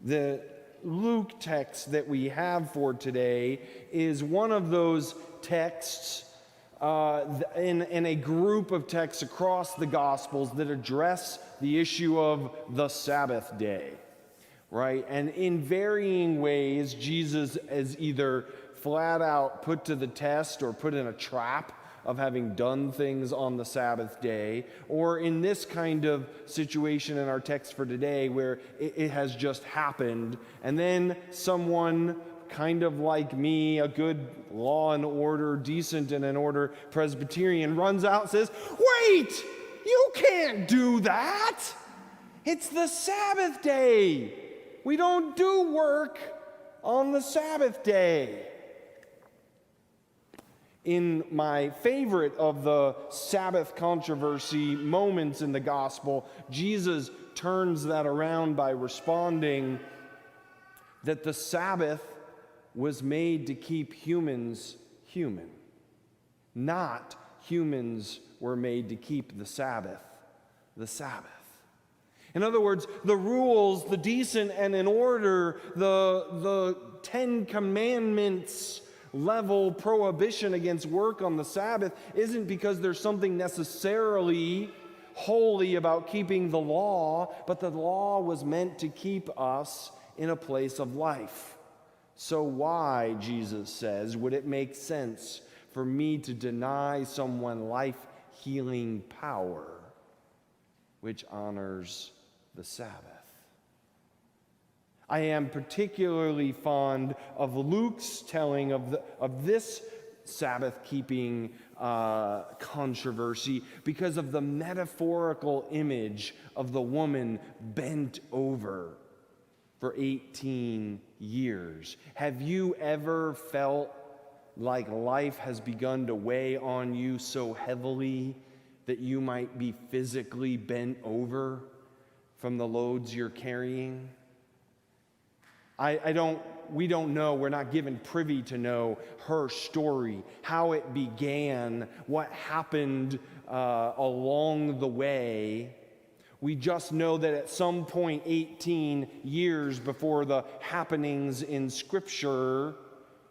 The Luke text that we have for today is one of those texts in a group of texts across the Gospels that address the issue of the Sabbath day, right? And in varying ways, Jesus is either flat out put to the test or put in a trap of having done things on the Sabbath day, or in this kind of situation in our text for today where it has just happened, and then someone kind of like me, a good law and order, decent and in order Presbyterian, runs out and says, "Wait! You can't do that! It's the Sabbath day! We don't do work on the Sabbath day." In my favorite of the Sabbath controversy moments in the gospel, Jesus turns that around by responding that the Sabbath was made to keep humans human. Not humans were made to keep the Sabbath, the Sabbath. In other words, the rules, the decent and in order, the 10 Commandments level prohibition against work on the Sabbath isn't because there's something necessarily holy about keeping the law, but the law was meant to keep us in a place of life. So why, Jesus says, would it make sense for me to deny someone life-healing power which honors the Sabbath? I am particularly fond of Luke's telling of this Sabbath-keeping controversy because of the metaphorical image of the woman bent over for 18 years. Have you ever felt like life has begun to weigh on you so heavily that you might be physically bent over from the loads you're carrying? We don't know, we're not given privy to know her story, how it began, what happened along the way. We just know that at some point 18 years before the happenings in Scripture,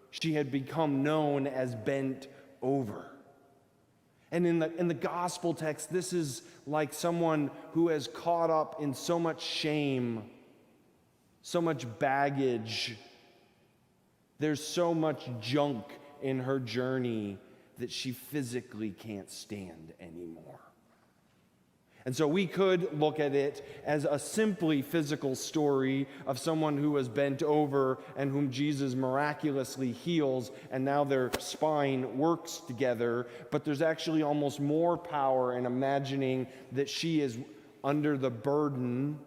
she had become known as bent over. And in the gospel text, this is like someone who has caught up in so much shame, so much baggage. There's so much junk in her journey that she physically can't stand anymore. And so we could look at it as a simply physical story of someone who was bent over and whom Jesus miraculously heals, and now their spine works together. But there's actually almost more power in imagining that she is under the burden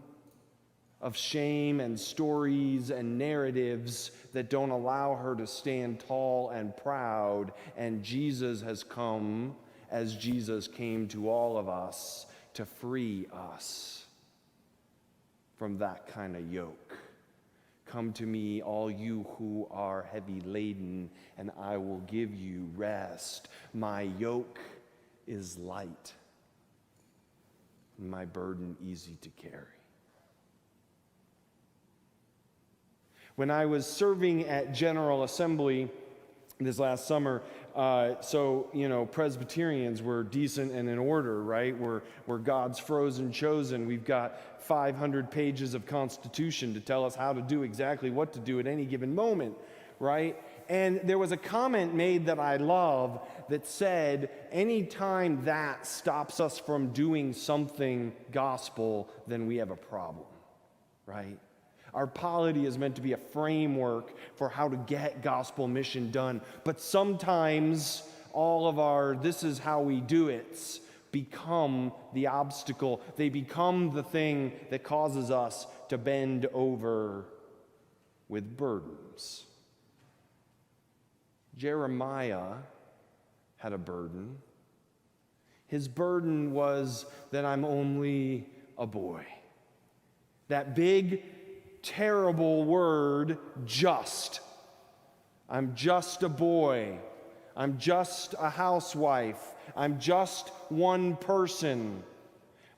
of shame and stories and narratives that don't allow her to stand tall and proud. And Jesus has come, as Jesus came to all of us, to free us from that kind of yoke. Come to me, all you who are heavy laden, and I will give you rest. My yoke is light, and my burden easy to carry. When I was serving at General Assembly this last summer, Presbyterians were decent and in order, right? We're God's frozen chosen. We've got 500 pages of Constitution to tell us how to do exactly what to do at any given moment, right? And there was a comment made that I love that said, anytime that stops us from doing something gospel, then we have a problem, right? Our polity is meant to be a framework for how to get gospel mission done. But sometimes all of our "this is how we do it" become the obstacle. They become the thing that causes us to bend over with burdens. Jeremiah had a burden. His burden was that I'm only a boy. That big, terrible word, just. I'm just a boy. I'm just a housewife. I'm just one person.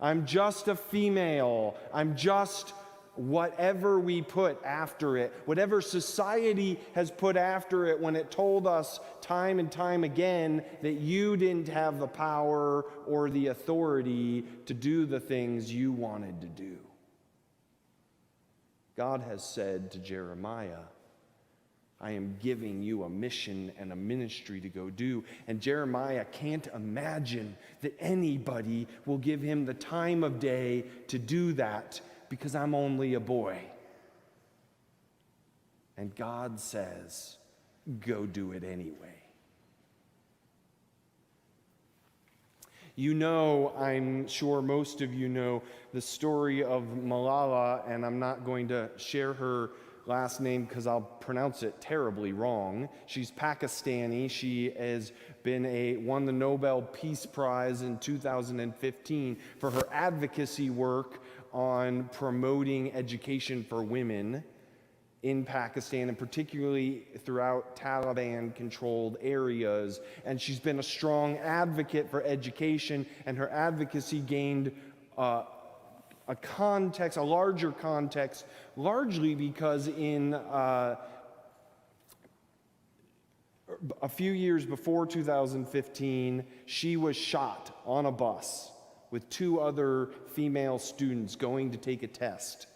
I'm just a female. I'm just whatever we put after it, whatever society has put after it when it told us time and time again that you didn't have the power or the authority to do the things you wanted to do. God has said to Jeremiah, I am giving you a mission and a ministry to go do. And Jeremiah can't imagine that anybody will give him the time of day to do that because I'm only a boy. And God says, go do it anyway. You know, I'm sure most of you know the story of Malala, and I'm not going to share her last name because I'll pronounce it terribly wrong. She's Pakistani. She has won the Nobel Peace Prize in 2015 for her advocacy work on promoting education for women in Pakistan, and particularly throughout Taliban-controlled areas. And she's been a strong advocate for education, and her advocacy gained a larger context, largely because in a few years before 2015, she was shot on a bus with 2 other female students going to take a test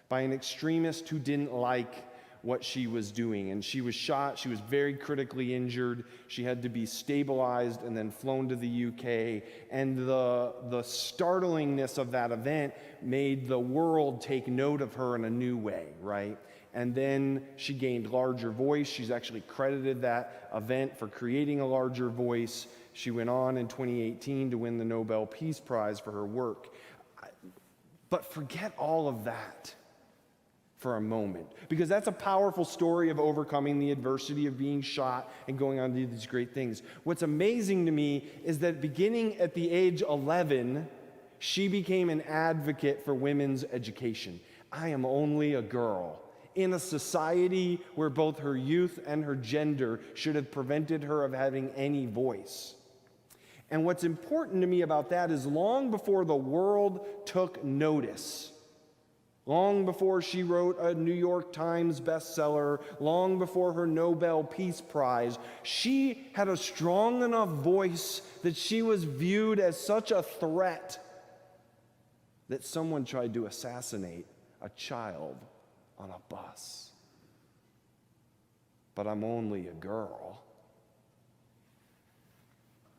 by an extremist who didn't like what she was doing. And she was shot. She was very critically injured. She had to be stabilized and then flown to the UK. And the startlingness of that event made the world take note of her in a new way, right? And then she gained larger voice. She's actually credited that event for creating a larger voice. She went on in 2018 to win the Nobel Peace Prize for her work. But forget all of that for a moment, because that's a powerful story of overcoming the adversity of being shot and going on to do these great things. What's amazing to me is that beginning at the age 11, she became an advocate for women's education. I am only a girl in a society where both her youth and her gender should have prevented her of having any voice. And what's important to me about that is long before the world took notice, long before she wrote a New York Times bestseller, long before her Nobel Peace Prize, she had a strong enough voice that she was viewed as such a threat that someone tried to assassinate a child on a bus. But I'm only a girl.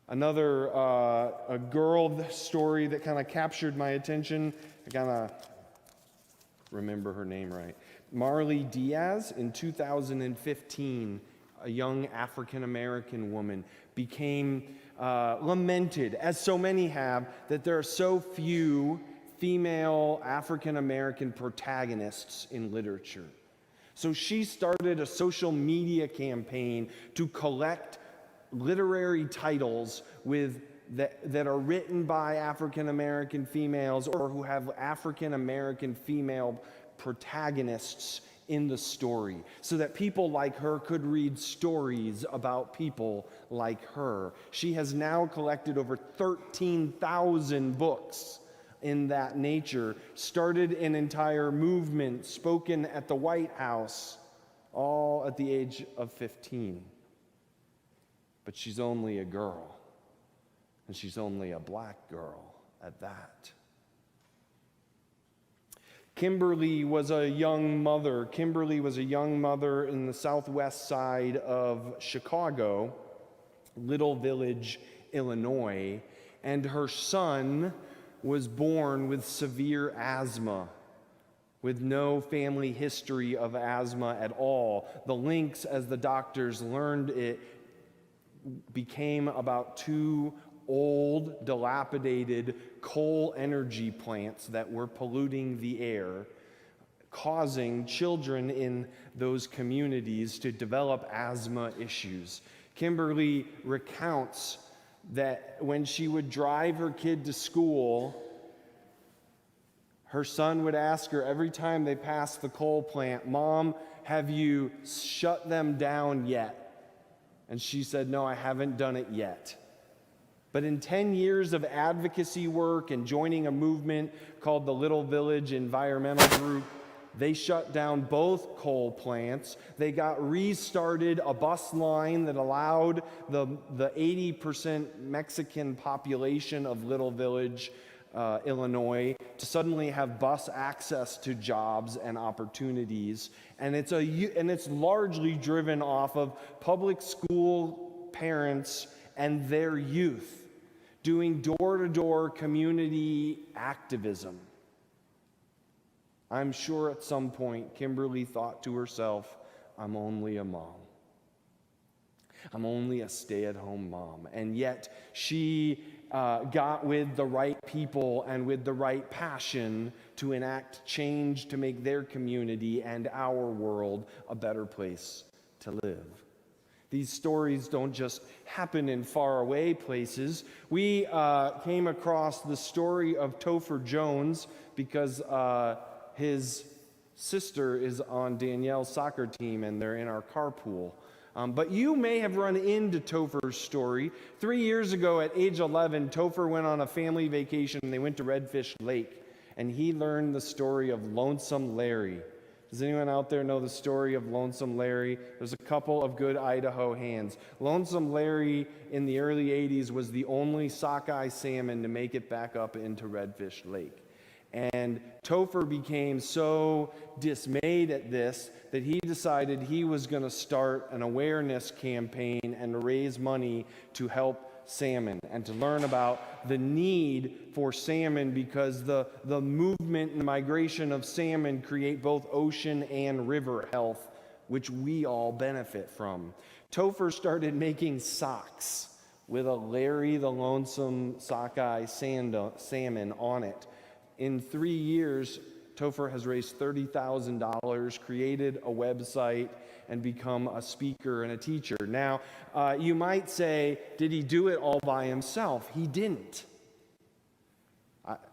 Another a girl story that kind of captured my attention, I kind of remember her name right. Marley Diaz, in 2015, a young African-American woman, became lamented, as so many have, that there are so few female African-American protagonists in literature. So she started a social media campaign to collect literary titles that are written by African-American females or who have African-American female protagonists in the story, so that people like her could read stories about people like her. She has now collected over 13,000 books in that nature, started an entire movement, spoken at the White House, all at the age of 15. But she's only a girl. And she's only a black girl at that. Kimberly was a young mother. Kimberly was a young mother in the southwest side of Chicago, Little Village, Illinois, and her son was born with severe asthma, with no family history of asthma at all. The links, as the doctors learned it, became about 2 old, dilapidated coal energy plants that were polluting the air, causing children in those communities to develop asthma issues. Kimberly recounts that when she would drive her kid to school, her son would ask her every time they passed the coal plant, "Mom, have you shut them down yet?" And she said, "No, I haven't done it yet." But in 10 years of advocacy work and joining a movement called the Little Village Environmental Group, They shut down both coal plants. They got restarted a bus line that allowed the 80% Mexican population of Little Village, Illinois, to suddenly have bus access to jobs and opportunities. And it's largely driven off of public school parents and their youth doing door-to-door community activism. I'm sure at some point Kimberly thought to herself, I'm only a mom. I'm only a stay-at-home mom. And yet she got with the right people and with the right passion to enact change to make their community and our world a better place to live. These stories don't just happen in faraway places. We came across the story of Topher Jones because his sister is on Danielle's soccer team and they're in our carpool. But you may have run into Topher's story. 3 years ago at age 11, Topher went on a family vacation and they went to Redfish Lake. And he learned the story of Lonesome Larry. Does anyone out there know the story of Lonesome Larry? There's a couple of good Idaho hands. Lonesome Larry in the early 80s was the only sockeye salmon to make it back up into Redfish Lake. And Topher became so dismayed at this that he decided he was going to start an awareness campaign and raise money to help salmon and to learn about the need for salmon, because the movement and migration of salmon create both ocean and river health, which we all benefit from. Topher started making socks with a Larry the Lonesome sockeye salmon on it. In 3 years, Topher has raised $30,000, created a website, and become a speaker and a teacher. Now, you might say, did he do it all by himself? He didn't.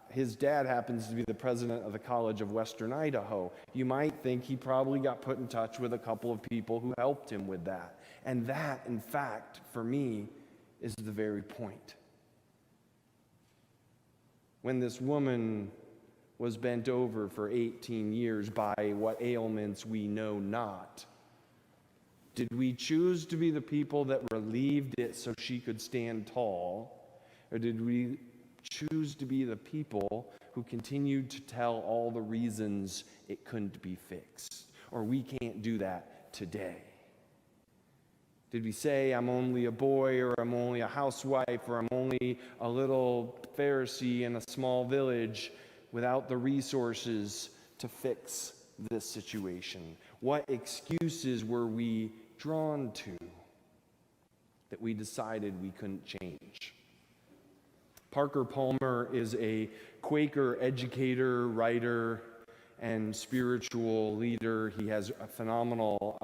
His dad happens to be the president of the College of Western Idaho. You might think he probably got put in touch with a couple of people who helped him with that. And that, in fact, for me, is the very point. When this woman was bent over for 18 years by what ailments we know not, did we choose to be the people that relieved it so she could stand tall? Or did we choose to be the people who continued to tell all the reasons it couldn't be fixed? Or we can't do that today? Did we say, I'm only a boy, or I'm only a housewife, or I'm only a little Pharisee in a small village without the resources to fix this situation? What excuses were we drawn to that we decided we couldn't change? Parker Palmer is a Quaker educator, writer, and spiritual leader. He has phenomenal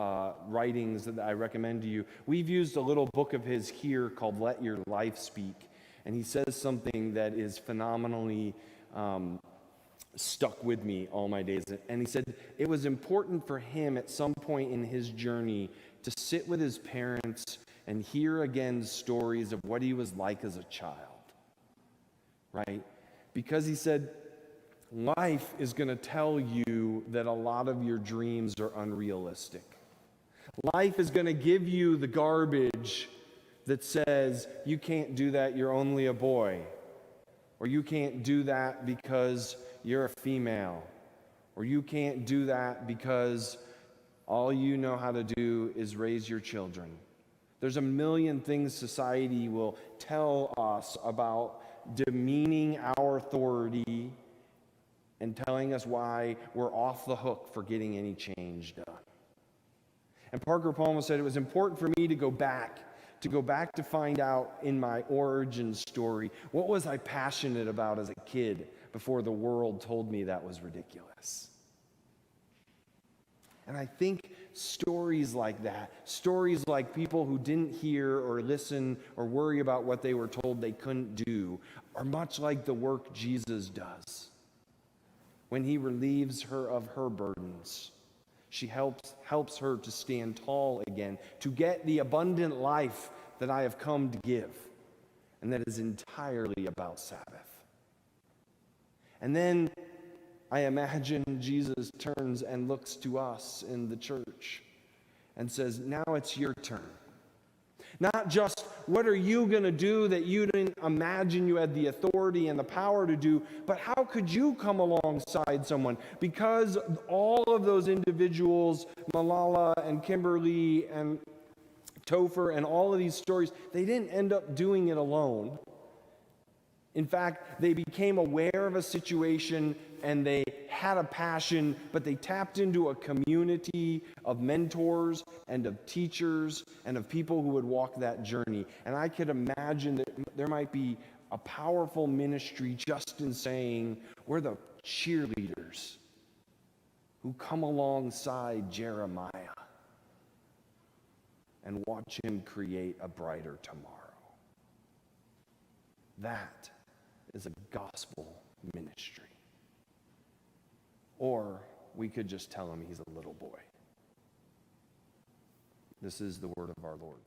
writings that I recommend to you. We've used a little book of his here called Let Your Life Speak, and he says something that is phenomenally stuck with me all my days. And he said it was important for him at some point in his journey to sit with his parents and hear again stories of what he was like as a child, right? Because he said, life is going to tell you that a lot of your dreams are unrealistic. Life is going to give you the garbage that says, you can't do that, you're only a boy. Or you can't do that because you're a female. Or you can't do that because all you know how to do is raise your children. There's a million things society will tell us about demeaning our authority and telling us why we're off the hook for getting any change done. And Parker Palmer said it was important for me to go back to find out in my origin story, what was I passionate about as a kid before the world told me that was ridiculous. And I think stories like that, stories like people who didn't hear or listen or worry about what they were told they couldn't do, are much like the work Jesus does. When he relieves her of her burdens, she helps her to stand tall again, to get the abundant life that I have come to give, and that is entirely about Sabbath. And then I imagine Jesus turns and looks to us in the church and says, now it's your turn. Not just, what are you going to do that you didn't imagine you had the authority and the power to do, but how could you come alongside someone? Because all of those individuals, Malala and Kimberly and Topher and all of these stories, they didn't end up doing it alone. In fact, they became aware of a situation and they had a passion, but they tapped into a community of mentors and of teachers and of people who would walk that journey. And I could imagine that there might be a powerful ministry just in saying, we're the cheerleaders who come alongside Jeremiah and watch him create a brighter tomorrow. That is a gospel ministry. Or we could just tell him he's a little boy. This is the word of our Lord.